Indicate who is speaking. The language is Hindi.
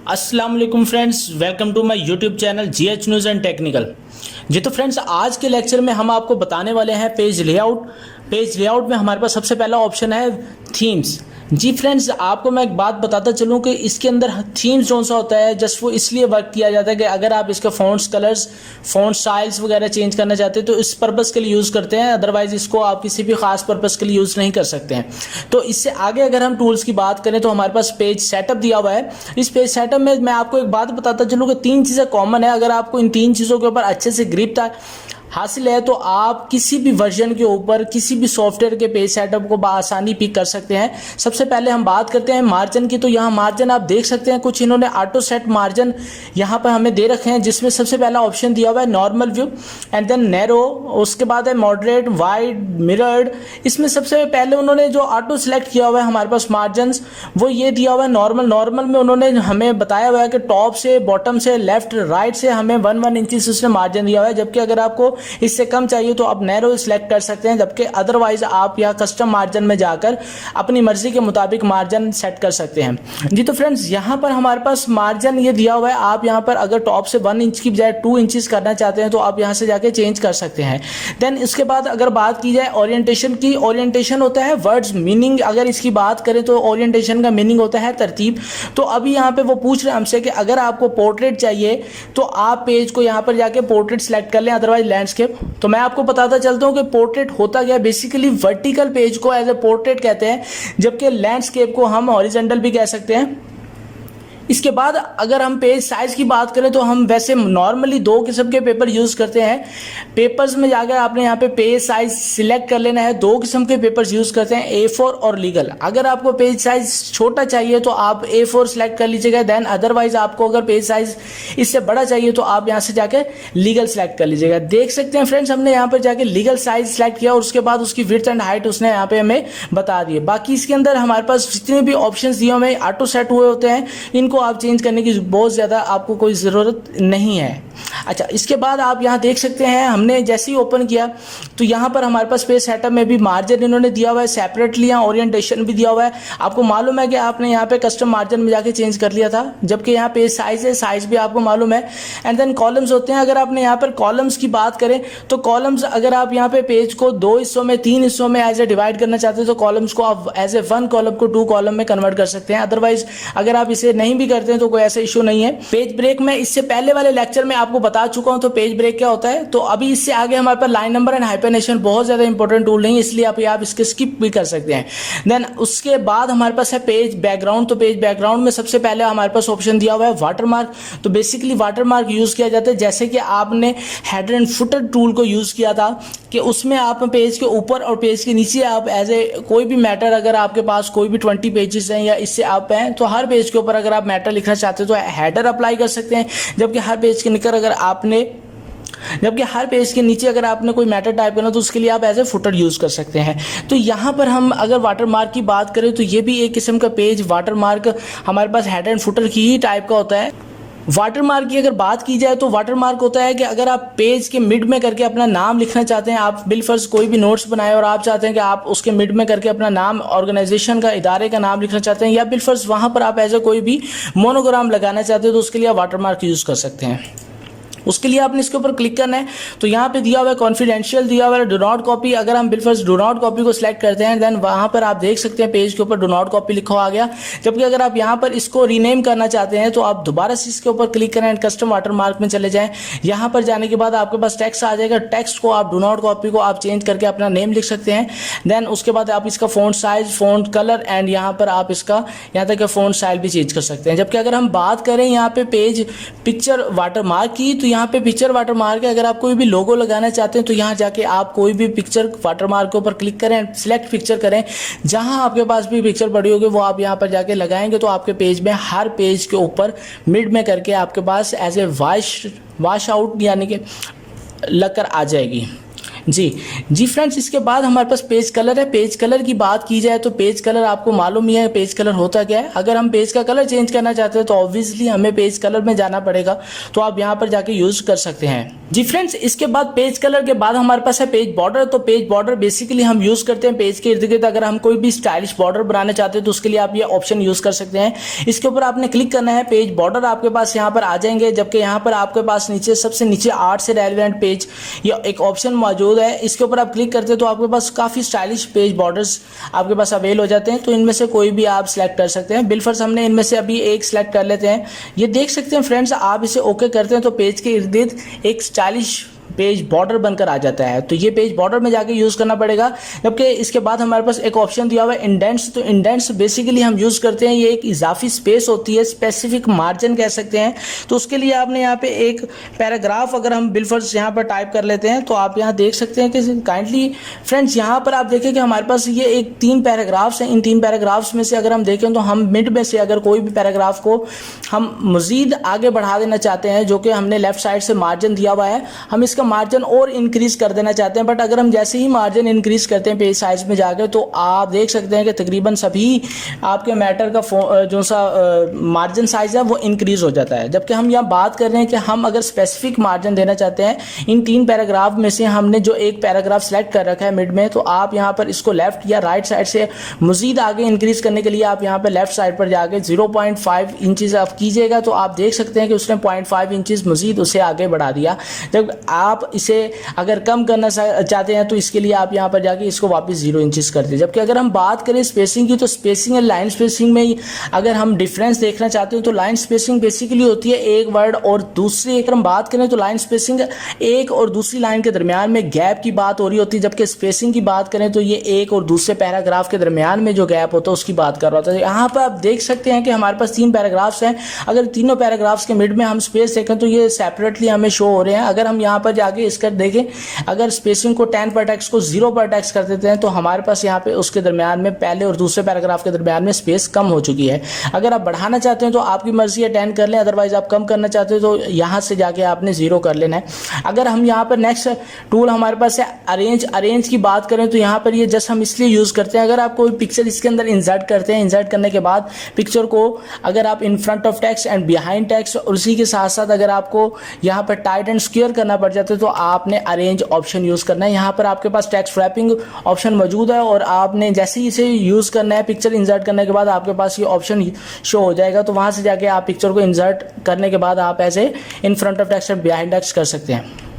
Speaker 1: अस्सलाम वालेकुम friends, welcome to my YouTube channel GH news and technical. जी तो फ्रेंड्स, आज के लेक्चर में हम आपको बताने वाले हैं पेज लेआउट। पेज लेआउट में हमारे पास सबसे पहला ऑप्शन है थीम्स। जी फ्रेंड्स, आपको मैं एक बात बताता चलूँ कि इसके अंदर थीम्स कौन सा होता है, जस्ट वो इसलिए वर्क किया जाता है कि अगर आप इसके फ़ॉन्ट्स कलर्स, फ़ॉन्ट स्टाइल्स वगैरह चेंज करना चाहते हैं तो इस पर्पज़ के लिए यूज़ करते हैं। अदरवाइज़ इसको आप किसी भी खास पर्पज़ के लिए यूज़ नहीं कर सकते हैं। तो इससे आगे अगर हम टूल्स की बात करें तो हमारे पास पेज सेटअप दिया हुआ है। इस पेज सेटअप में मैं आपको एक बात बताता चलूँ कि 3 चीज़ें कॉमन है। अगर आपको इन 3 चीज़ों के ऊपर अच्छे से ग्रिप हासिल है तो आप किसी भी वर्जन के ऊपर किसी भी सॉफ्टवेयर के पेज सेटअप को आसानी पिक कर सकते हैं। सबसे पहले हम बात करते हैं मार्जिन की। तो यहाँ मार्जिन आप देख सकते हैं, कुछ इन्होंने ऑटो सेट मार्जिन यहाँ पर हमें दे रखे हैं, जिसमें सबसे पहला ऑप्शन दिया हुआ है normal view and then narrow, उसके बाद है मॉडरेट, वाइड, मिरर्ड। इसमें सबसे पहले उन्होंने जो ऑटो सेलेक्ट किया हुआ है हमारे पास मार्जिन, वो ये दिया हुआ है नॉर्मल। नॉर्मल में उन्होंने हमें बताया हुआ है कि टॉप से, बॉटम से, लेफ्ट राइट से हमें 1 इंच उसने मार्जिन दिया हुआ है। जबकि अगर आपको इससे कम चाहिए तो आप नैरो सिलेक्ट कर सकते हैं, जबकि अदरवाइज आप यहाँ कस्टम मार्जिन में जाकर अपनी मर्जी के मुताबिक मार्जिन सेट कर सकते हैं। जी तो फ्रेंड्स, यहाँ पर हमारे पास मार्जिन ये दिया हुआ है। आप यहाँ पर अगर टॉप से 1 इंच की बजाय 2 इंचेस करना चाहते हैं तो आप यहाँ से जाके चेंज कर सकते हैं। देन इसके बाद अगर बात की जाए ओरिएंटेशन की, ओरिएंटेशन होता है वर्ड्स मीनिंग। अगर इसकी बात करें तो ओरिएंटेशन का मीनिंग होता है तरतीब। तो अभी यहाँ पे वो पूछ रहे हैं हमसे कि अगर आपको पोर्ट्रेट चाहिए तो आप पेज को यहाँ पर जाके पोर्ट्रेट सेलेक्ट कर लें, अदरवाइज लैंडस्केप। तो मैं आपको बताता चलता हूँ कि पोर्ट्रेट होता क्या है। बेसिकली वर्टिकल पेज को एज ए पोर्ट्रेट कहते हैं, जबकि लैंडस्केप को हम हॉरिजॉन्टल भी कह सकते हैं। इसके बाद अगर हम पेज साइज़ की बात करें तो हम वैसे नॉर्मली 2 किस्म के पेपर यूज़ करते हैं। पेपर्स में जाकर आपने यहाँ पे पेज साइज़ सिलेक्ट कर लेना है। 2 किस्म के पेपर्स यूज़ करते हैं, A4 और लीगल। अगर आपको पेज साइज़ छोटा चाहिए तो आप A4 सिलेक्ट कर लीजिएगा। देन अदरवाइज आपको अगर पेज साइज़ इससे बड़ा चाहिए तो आप यहाँ से जाकर लीगल सेलेक्ट कर लीजिएगा। देख सकते हैं फ्रेंड्स, हमने यहाँ पर जाकर लीगल साइज़ सेलेक्ट किया और उसके बाद उसकी विड्थ एंड हाइट उसने यहाँ पे हमें बता दिए। बाकी इसके अंदर हमारे पास जितने भी ऑप्शन दिए हमें ऑटो सेट हुए होते हैं, इनको आप चेंज करने की बहुत ज़्यादा आपको कोई ज़रूरत नहीं है। अच्छा, इसके बाद आप यहाँ देख सकते हैं, हमने जैसे ही ओपन किया तो यहाँ पर हमारे पास पेज सेटअप में भी मार्जिन इन्होंने दिया हुआ है, सेपरेटली यहाँ ओरिएंटेशन भी दिया हुआ है। आपको मालूम है कि आपने यहाँ पे कस्टम मार्जिन में जाके चेंज कर लिया था, जबकि यहाँ पेज साइज है, साइज भी आपको मालूम है। एंड देन कॉलम्स होते हैं। अगर आपने यहाँ पर कॉलम्स की बात करें तो कॉलम्स अगर आप यहाँ पे पेज को 2 हिस्सों में, 3 हिस्सों में एज ए डिवाइड करना चाहते हैं तो कॉलम्स को आप एज ए 1 कॉलम को 2 कॉलम में कन्वर्ट कर सकते हैं। अदरवाइज अगर आप इसे नहीं भी करते हैं तो कोई ऐसा इशू नहीं है। पेज ब्रेक में इससे पहले वाले लेक्चर में आपको बता चुका हूं तो पेज ब्रेक क्या होता है। तो अभी इससे आगे हमारे पास लाइन नंबर एंड हाइपरनेशन बहुत ज्यादा इंपॉर्टेंट टूल नहीं है, इसलिए आप इसके स्किप भी कर सकते हैं। देन उसके बाद हमारे पास है पेज बैकग्राउंड। तो पेज बैकग्राउंड में सबसे पहले हमारे पास ऑप्शन दिया हुआ है वाटरमार्क। तो बेसिकली वाटरमार्क यूज किया जाता है जैसे कि आपने हेडर एंड फुटर टूल को यूज किया था, कि उसमें आप पेज के ऊपर और पेज के नीचे आप एज ए कोई भी मैटर, अगर आपके पास कोई भी 20 पेजेस हैं या इससे आप हैं तो हर पेज के ऊपर अगर आप मैटर लिखना चाहते हो तो हेडर अप्लाई कर सकते हैं। जबकि हर पेज के नीचे अगर आपने कोई मैटर टाइप करना तो उसके लिए आप एज ए फुटर यूज कर सकते हैं। तो यहाँ पर हम अगर वाटरमार्क की बात करें तो ये भी एक किस्म का पेज वाटरमार्क हमारे पास हेडर एंड फुटर की ही टाइप का होता है। वाटरमार्क की अगर बात की जाए तो वाटरमार्क होता है कि अगर आप पेज के मिड में करके अपना नाम लिखना चाहते हैं, आप बिलफर्ज कोई भी नोट्स बनाए और आप चाहते हैं कि आप उसके मिड में करके अपना नाम, ऑर्गेनाइजेशन का, इदारे का नाम लिखना चाहते हैं, या बिलफर्ज वहां पर आप एज ए कोई भी मोनोग्राम लगाना चाहते हैं तो उसके लिए आप वाटरमार्क यूज कर सकते हैं। उसके लिए आपने इसके ऊपर क्लिक करना है। तो यहाँ पे दिया हुआ है कॉन्फिडेंशियल, दिया हुआ है डू नॉट कॉपी। अगर हम बिलफर्ज डू नॉट कॉपी को सिलेक्ट करते हैं देन वहाँ पर आप देख सकते हैं पेज के ऊपर डू नॉट कॉपी लिखा हुआ आ गया। जबकि अगर आप यहाँ पर इसको रीनेम करना चाहते हैं तो आप दोबारा से इसके ऊपर क्लिक करें एंड कस्टम वाटरमार्क में चले जाएं। यहाँ पर जाने के बाद आपके पास टेक्स्ट आ जाएगा। टेक्स्ट को आप डू नॉट कॉपी को आप चेंज करके अपना नेम लिख सकते हैं। देन उसके बाद आप इसका font size, font colour and यहाँ पर आप इसका यहाँ तक फ़ॉन्ट स्टाइल भी चेंज कर सकते हैं। जबकि अगर हम बात करें यहाँ पे पेज पिक्चर वाटरमार्क की, तो यहाँ पे पिक्चर वाटरमार्क है। अगर आप कोई भी लोगो लगाना चाहते हैं तो यहाँ जाके आप कोई भी पिक्चर वाटरमार्क के ऊपर क्लिक करें, सिलेक्ट पिक्चर करें। जहाँ आपके पास भी पिक्चर पड़ी होगी वो आप यहाँ पर जाके लगाएंगे तो आपके पेज में हर पेज के ऊपर मिड में करके आपके पास एज ए वॉश आउट यानी कि लगकर आ जाएगी। जी फ्रेंड्स, इसके बाद हमारे पास पेज कलर है। पेज कलर की बात की जाए तो पेज कलर आपको मालूम ही है पेज कलर होता क्या है। अगर हम पेज का कलर चेंज करना चाहते हैं तो ऑब्वियसली हमें पेज कलर में जाना पड़ेगा, तो आप यहाँ पर जाके यूज कर सकते हैं। जी फ्रेंड्स, इसके बाद पेज कलर के बाद हमारे पास है पेज बॉर्डर। तो पेज बॉर्डर बेसिकली हम यूज करते हैं पेज के इर्द गिर्द। अगर हम कोई भी स्टाइलिश बॉर्डर बनाना चाहते हैं तो उसके लिए आप ये ऑप्शन यूज कर सकते हैं। इसके ऊपर आपने क्लिक करना है, पेज बॉर्डर आपके पास यहाँ पर आ जाएंगे, जबकि यहाँ पर आपके पास नीचे सबसे नीचे 8 से रेलेवेंट पेज ये एक ऑप्शन मौजूद है। इसके ऊपर आप क्लिक करते हैं तो आपके पास काफी स्टाइलिश पेज बॉर्डर्स आपके पास अवेल हो जाते हैं। तो इनमें से कोई भी आप सिलेक्ट कर सकते हैं। बिलफर्स हमने इनमें से अभी एक सिलेक्ट कर लेते हैं। ये देख सकते हैं फ्रेंड्स, आप इसे ओके करते हैं तो पेज के इर्द गिर्द एक स्टाइलिश पेज बॉर्डर बनकर आ जाता है। तो ये पेज बॉर्डर में जाके यूज करना पड़ेगा। जबकि इसके बाद हमारे पास एक ऑप्शन दिया हुआ है इंडेंट्स। तो इंडेंट्स बेसिकली हम यूज करते हैं, ये एक इजाफी स्पेस होती है, स्पेसिफिक मार्जिन कह सकते हैं। तो उसके लिए आपने यहाँ पे एक पैराग्राफ अगर हम बिलफर्स यहाँ पर टाइप कर लेते हैं तो आप यहाँ देख सकते हैं कि काइंडली फ्रेंड्स यहाँ पर आप देखें कि हमारे पास ये एक 3 पैराग्राफ्स हैं। इन 3 पैराग्राफ्स में से अगर हम देखें तो हम मिड में से अगर कोई भी पैराग्राफ को हम मजीद आगे बढ़ा देना चाहते हैं, जो कि हमने लेफ्ट साइड से मार्जिन दिया हुआ है, हम इसका मार्जिन और इंक्रीज कर देना चाहते हैं। बट अगर हम जैसे ही मार्जिन इंक्रीज करते हैं पेज साइज में जाकर तो आप देख सकते हैं कि तकरीबन सभी आपके मैटर का जो सा मार्जिन साइज है वो इंक्रीज हो जाता है। जबकि हम यहाँ बात कर रहे हैं कि हम अगर स्पेसिफिक मार्जिन देना चाहते हैं, इन 3 पैराग्राफ में से हमने जो एक पैराग्राफ सेलेक्ट कर रखा है मिड में, तो आप यहाँ पर इसको लेफ्ट या राइट साइड से मजीद आगे इंक्रीज करने के लिए आप यहाँ पर लेफ्ट साइड पर जाके 0.5 इंचेस आप कीजिएगा तो आप देख सकते हैं कि उसने 0.5 इंचेस मजीद उसे आगे बढ़ा दिया। जब आप इसे अगर कम करना चाहते हैं तो इसके लिए आप यहाँ पर जाके इसको वापस 0 इंचेस कर दें। जबकि अगर हम बात करें स्पेसिंग की तो स्पेसिंग और लाइन स्पेसिंग में अगर हम डिफरेंस देखना चाहते हो तो लाइन स्पेसिंग बेसिकली होती है एक वर्ड और दूसरी, अगर हम बात करें तो लाइन स्पेसिंग एक और दूसरी लाइन के दरमियान में गैप की बात हो रही होती है। जबकि स्पेसिंग की बात करें तो ये एक और दूसरे पैराग्राफ के दरमियान में जो गैप होता है उसकी बात कर रहा होता है। यहाँ पर आप देख सकते हैं कि हमारे पास 3 पैराग्राफ्स हैं। अगर तीनों पैराग्राफ्स के मिड में हम स्पेस देखें तो ये सेपरेटली हमें शो हो रहे हैं। अगर हम यहाँ पर जाके इसका देखें, अगर स्पेसिंग को 10 पर टेक्स्ट को 0 पर टेक्स्ट कर देते हैं तो हमारे पास यहाँ पे उसके दरमियान में पहले और दूसरे पैराग्राफ के दरमियान में स्पेस कम हो चुकी है। अगर आप बढ़ाना चाहते हैं तो आपकी मर्जी है 10 कर लें, अदरवाइज आप कम करना चाहते हो तो यहाँ से जाके आपने 0 कर लेना है। अगर हम यहाँ पर नेक्स्ट टूल हमारे पास है अरेंज की बात करें तो यहाँ पर ये जस्ट हम इसलिए यूज करते हैं, अगर आप कोई पिक्चर इसके अंदर इंसर्ट करते हैं, इंसर्ट करने के बाद पिक्चर को अगर आप in front of text and behind text और उसी के साथ साथ अगर आपको यहाँ पर टाइट एंड स्क्वायर करना पड़ जाता है तो आपने अरेंज ऑप्शन यूज करना है। यहाँ पर आपके पास टेक्स्ट रैपिंग ऑप्शन मौजूद है और आपने जैसे ही इसे यूज करना है पिक्चर इंसर्ट करने के बाद आपके पास ये ऑप्शन शो हो जाएगा। तो वहां से जाके आप पिक्चर को इंसर्ट करने के बाद आप ऐसे in front of text and behind text कर सकते हैं।